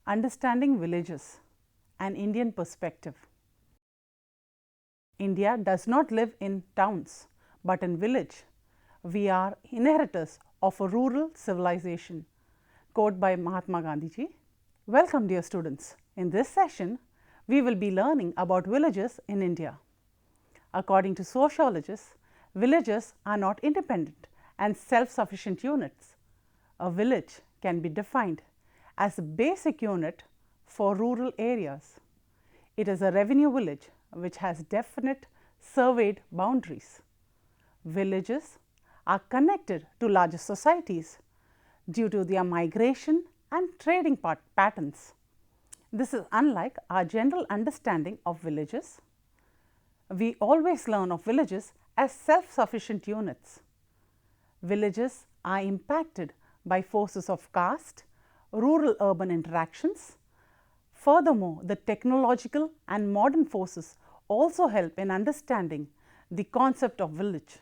Understanding villages, an Indian perspective. India does not live in towns, but in village. We are inheritors of a rural civilization. Quote by Mahatma Gandhi ji. Welcome dear students. In this session, we will be learning about villages in India. According to sociologists, villages are not independent and self-sufficient units. A village can be defined as a basic unit for rural areas. It is a revenue village which has definite surveyed boundaries. Villages are connected to larger societies due to their migration and trading patterns. This is unlike our general understanding of villages. We always learn of villages as self-sufficient units. Villages are impacted by forces of caste, rural-urban interactions. Furthermore, the technological and modern forces also help in understanding the concept of village.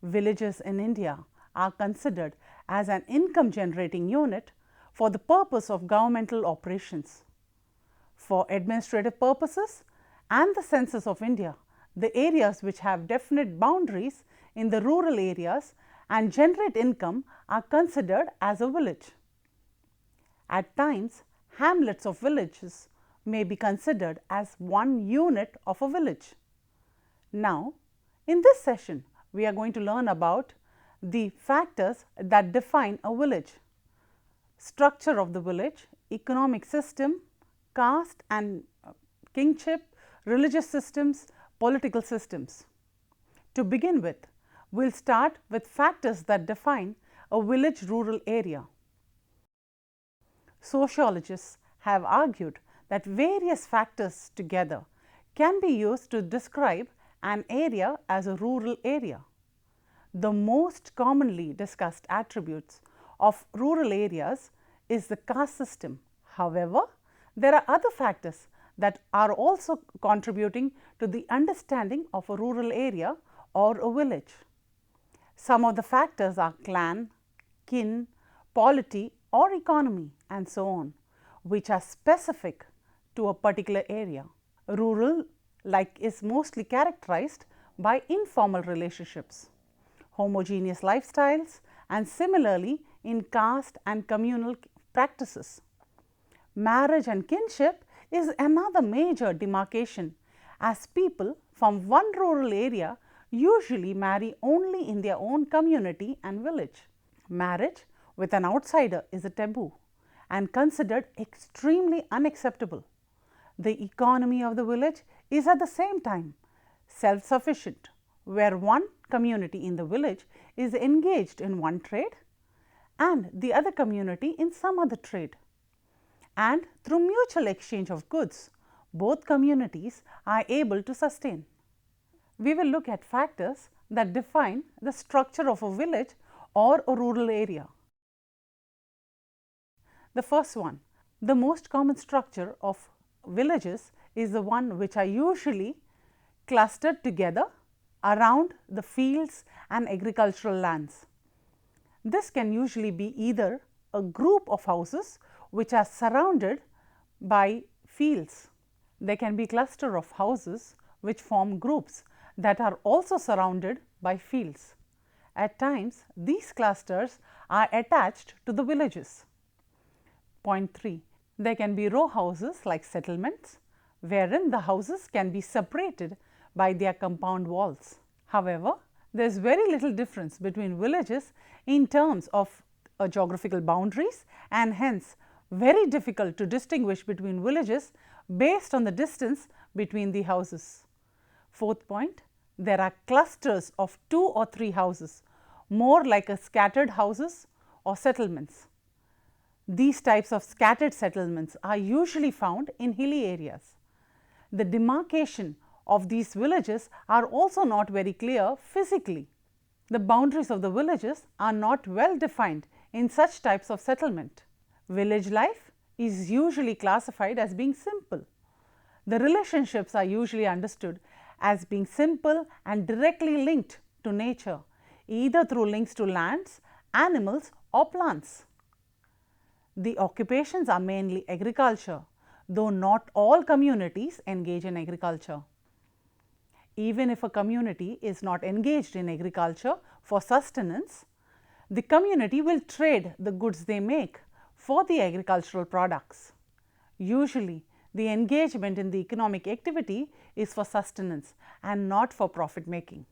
Villages in India are considered as an income generating unit for the purpose of governmental operations. For administrative purposes and the census of India, the areas which have definite boundaries in the rural areas and generate income are considered as a village. At times, hamlets of villages may be considered as one unit of a village. Now, in this session, we are going to learn about the factors that define a village: structure of the village, economic system, caste and kingship, religious systems, political systems. To begin with, we will start with factors that define a village rural area. Sociologists have argued that various factors together can be used to describe an area as a rural area. The most commonly discussed attributes of rural areas is the caste system. However, there are other factors that are also contributing to the understanding of a rural area or a village. Some of the factors are clan, kin, polity or economy and so on, which are specific to a particular area. Rural is mostly characterized by informal relationships, homogeneous lifestyles and similarly in caste and communal practices. Marriage and kinship is another major demarcation, as people from one rural area usually marry only in their own community and village. Marriage with an outsider is a taboo and considered extremely unacceptable. The economy of the village is at the same time self-sufficient, where one community in the village is engaged in one trade and the other community in some other trade. And through mutual exchange of goods, both communities are able to sustain. We will look at factors that define the structure of a village or a rural area. The first one, the most common structure of villages is the one which are usually clustered together around the fields and agricultural lands. This can usually be either a group of houses which are surrounded by fields. There can be cluster of houses which form groups that are also surrounded by fields. At times, these clusters are attached to the villages. Point 3. There can be row houses like settlements, wherein the houses can be separated by their compound walls. However, there is very little difference between villages in terms of geographical boundaries and hence very difficult to distinguish between villages based on the distance between the houses. Fourth point, there are clusters of 2 or 3 houses, more like a scattered houses or settlements. These types of scattered settlements are usually found in hilly areas. The demarcation of these villages are also not very clear physically. The boundaries of the villages are not well defined in such types of settlement. Village life is usually classified as being simple. The relationships are usually understood as being simple and directly linked to nature, either through links to lands, animals or plants. The occupations are mainly agriculture, though not all communities engage in agriculture. Even if a community is not engaged in agriculture for sustenance, the community will trade the goods they make for the agricultural products. Usually, the engagement in the economic activity is for sustenance and not for profit making.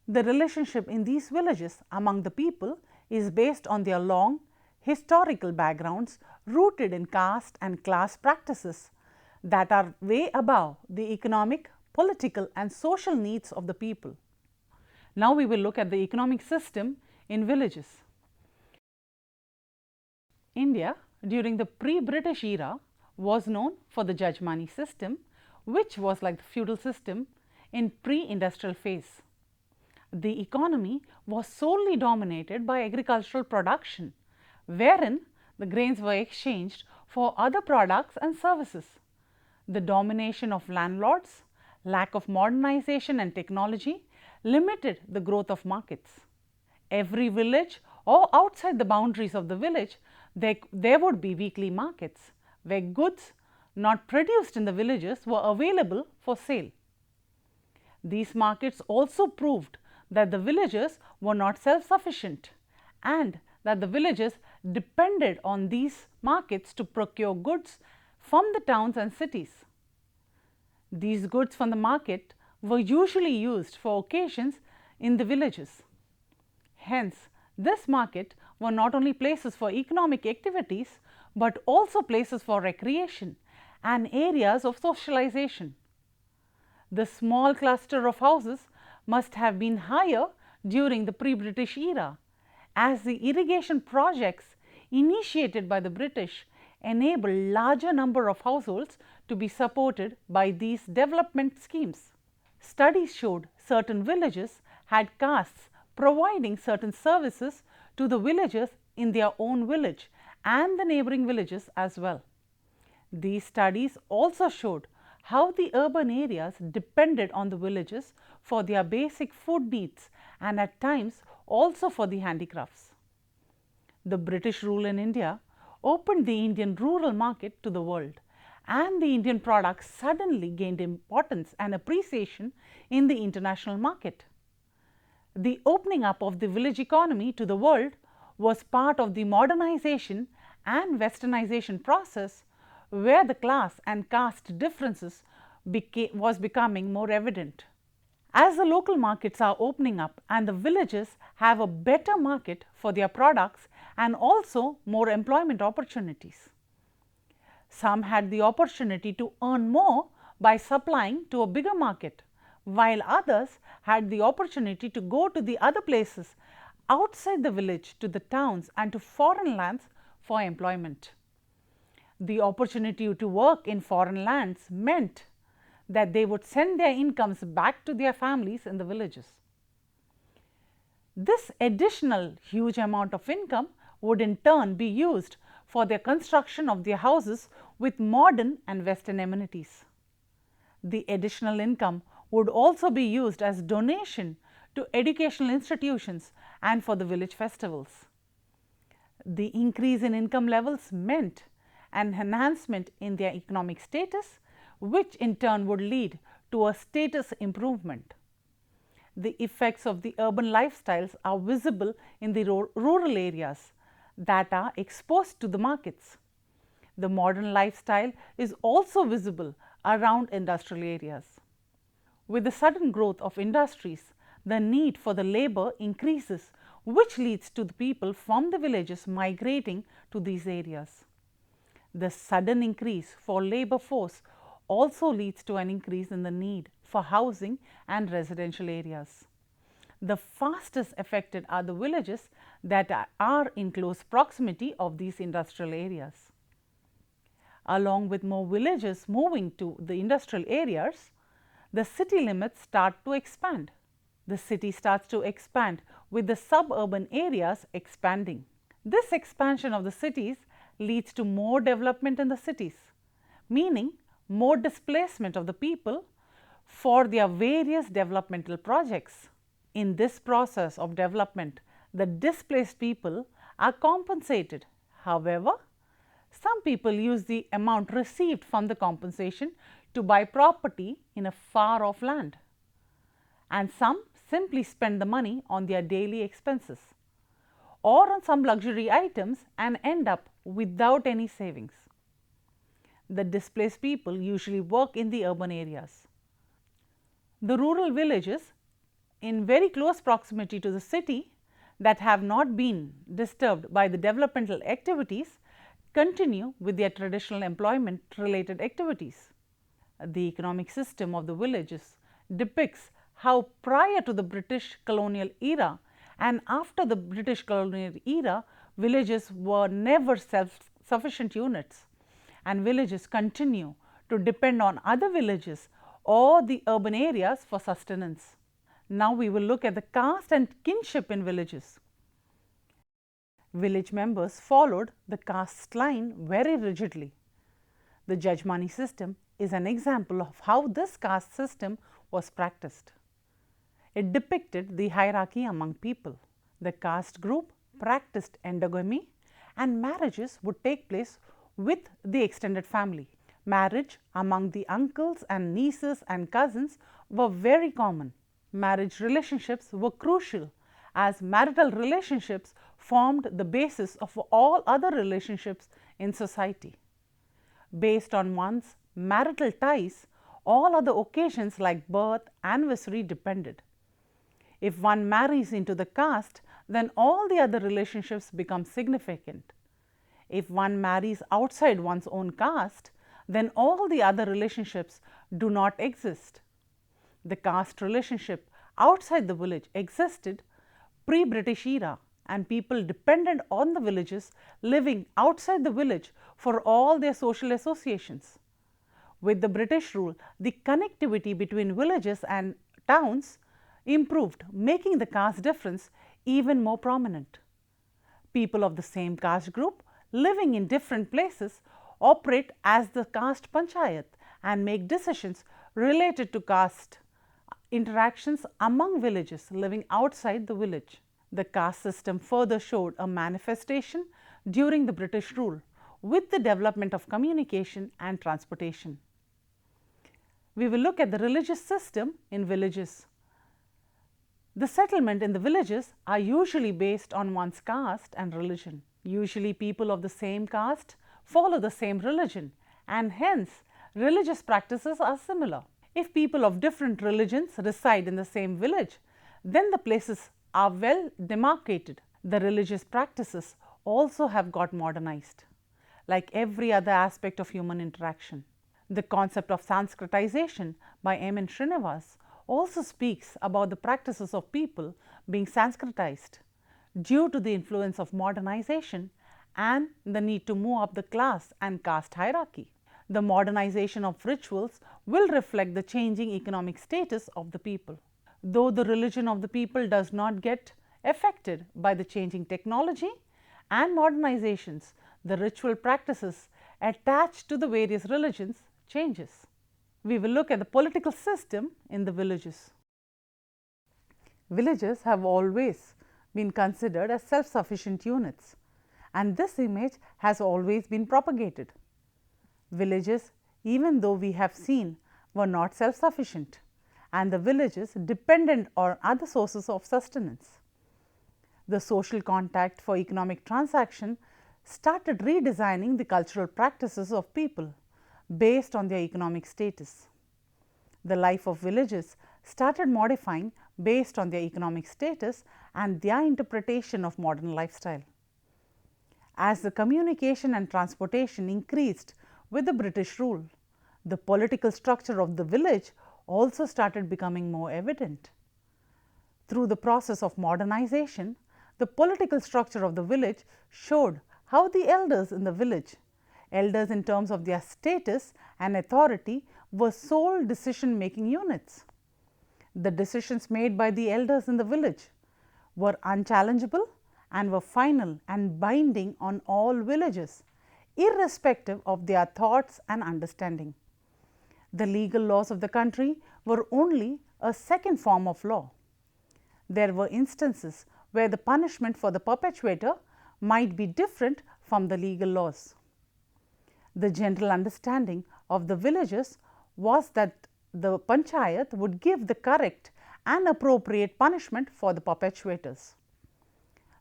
The relationship in these villages among the people is based on their long historical backgrounds rooted in caste and class practices that are way above the economic, political and social needs of the people. Now, we will look at the economic system in villages. India during the pre-British era was known for the Jajmani system, which was like the feudal system in pre-industrial phase. The economy was solely dominated by agricultural production, wherein the grains were exchanged for other products and services. The domination of landlords, lack of modernization and technology limited the growth of markets. Every village or outside the boundaries of the village, there would be weekly markets where goods not produced in the villages were available for sale. These markets also proved that the villagers were not self-sufficient and that the villagers depended on these markets to procure goods from the towns and cities. These goods from the market were usually used for occasions in the villages. Hence, this market were not only places for economic activities, but also places for recreation and areas of socialization. The small cluster of houses must have been higher during the pre-British era, as the irrigation projects initiated by the British enabled larger number of households to be supported by these development schemes. Studies showed certain villages had castes providing certain services to the villagers in their own village and the neighboring villages as well. These studies also showed how the urban areas depended on the villages for their basic food needs and at times also for the handicrafts. The British rule in India opened the Indian rural market to the world, and the Indian products suddenly gained importance and appreciation in the international market. The opening up of the village economy to the world was part of the modernization and westernization process, where the class and caste differences was becoming more evident. As the local markets are opening up and the villages have a better market for their products and also more employment opportunities. Some had the opportunity to earn more by supplying to a bigger market, while others had the opportunity to go to the other places outside the village, to the towns and to foreign lands for employment. The opportunity to work in foreign lands meant that they would send their incomes back to their families in the villages. This additional huge amount of income would in turn be used for the construction of their houses with modern and western amenities. The additional income would also be used as donation to educational institutions and for the village festivals. The increase in income levels meant an enhancement in their economic status, which in turn would lead to a status improvement. The effects of the urban lifestyles are visible in the rural areas that are exposed to the markets. The modern lifestyle is also visible around industrial areas. With the sudden growth of industries, the need for the labor increases, which leads to the people from the villages migrating to these areas. The sudden increase for labor force also leads to an increase in the need for housing and residential areas. The fastest affected are the villages that are in close proximity of these industrial areas. Along with more villages moving to the industrial areas, the city limits start to expand. The city starts to expand with the suburban areas expanding. This expansion of the cities leads to more development in the cities, meaning more displacement of the people for their various developmental projects. In this process of development, the displaced people are compensated. However, some people use the amount received from the compensation to buy property in a far off land, and some simply spend the money on their daily expenses or on some luxury items and end up without any savings. The displaced people usually work in the urban areas. The rural villages in very close proximity to the city that have not been disturbed by the developmental activities continue with their traditional employment related activities. The economic system of the villages depicts how prior to the British colonial era and after the British colonial era, villages were never self-sufficient units, and villages continue to depend on other villages or the urban areas for sustenance. Now, we will look at the caste and kinship in villages. Village members followed the caste line very rigidly. The Jajmani system is an example of how this caste system was practiced. It depicted the hierarchy among people. The caste group practiced endogamy, and marriages would take place with the extended family. Marriage among the uncles and nieces and cousins were very common. Marriage relationships were crucial, as marital relationships formed the basis of all other relationships in society. Based on one's marital ties, all other occasions like birth, anniversary depended. If one marries into the caste, then all the other relationships become significant. If one marries outside one's own caste, then all the other relationships do not exist. The caste relationship outside the village existed pre-British era, and people depended on the villages living outside the village for all their social associations. With the British rule, the connectivity between villages and towns improved, making the caste difference even more prominent. People of the same caste group living in different places operate as the caste panchayat and make decisions related to caste interactions among villages living outside the village. The caste system further showed a manifestation during the British rule with the development of communication and transportation. We will look at the religious system in villages. The settlement in the villages are usually based on one's caste and religion. Usually people of the same caste follow the same religion, and hence religious practices are similar. If people of different religions reside in the same village, then the places are well demarcated. The religious practices also have got modernized, like every other aspect of human interaction. The concept of Sanskritization by M. Srinivas also speaks about the practices of people being Sanskritized due to the influence of modernization and the need to move up the class and caste hierarchy. The modernization of rituals will reflect the changing economic status of the people. Though the religion of the people does not get affected by the changing technology and modernizations, the ritual practices attached to the various religions changes. We will look at the political system in the villages. Villages have always been considered as self-sufficient units, and this image has always been propagated. Villages, even though we have seen, were not self-sufficient, and the villages dependent on other sources of sustenance. The social contact for economic transaction started redesigning the cultural practices of people based on their economic status. The life of villages started modifying based on their economic status and their interpretation of modern lifestyle. As the communication and transportation increased with the British rule, the political structure of the village also started becoming more evident. Through the process of modernization, the political structure of the village showed how the elders in the village, elders in terms of their status and authority, were sole decision making units. The decisions made by the elders in the village were unchallengeable and were final and binding on all villages, irrespective of their thoughts and understanding. The legal laws of the country were only a second form of law. There were instances where the punishment for the perpetrator might be different from the legal laws. The general understanding of the villages was that the panchayat would give the correct and appropriate punishment for the perpetrators.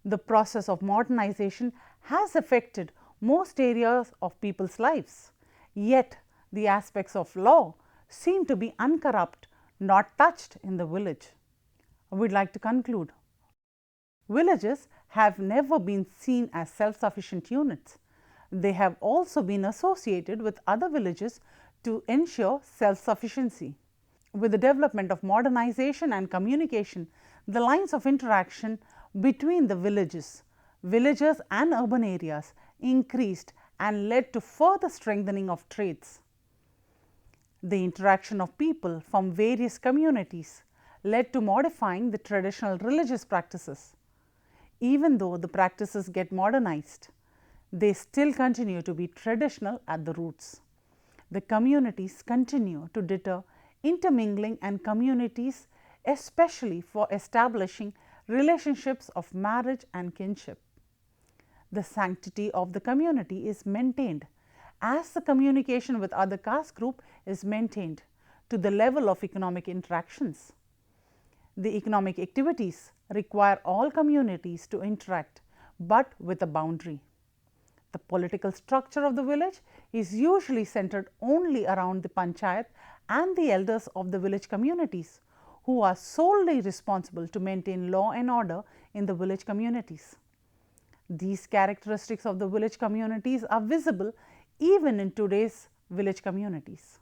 The process of modernization has affected most areas of people's lives, yet the aspects of law seem to be uncorrupt, not touched in the village. We would like to conclude. Villages have never been seen as self-sufficient units. They have also been associated with other villages to ensure self-sufficiency. With the development of modernization and communication, the lines of interaction between the villages and urban areas increased and led to further strengthening of trades. The interaction of people from various communities led to modifying the traditional religious practices. Even though the practices get modernized, they still continue to be traditional at the roots. The communities continue to deter intermingling and communities, especially for establishing relationships of marriage and kinship. The sanctity of the community is maintained as the communication with other caste group is maintained to the level of economic interactions. The economic activities require all communities to interact, but with a boundary. The political structure of the village is usually centered only around the panchayat and the elders of the village communities, who are solely responsible to maintain law and order in the village communities. These characteristics of the village communities are visible even in today's village communities.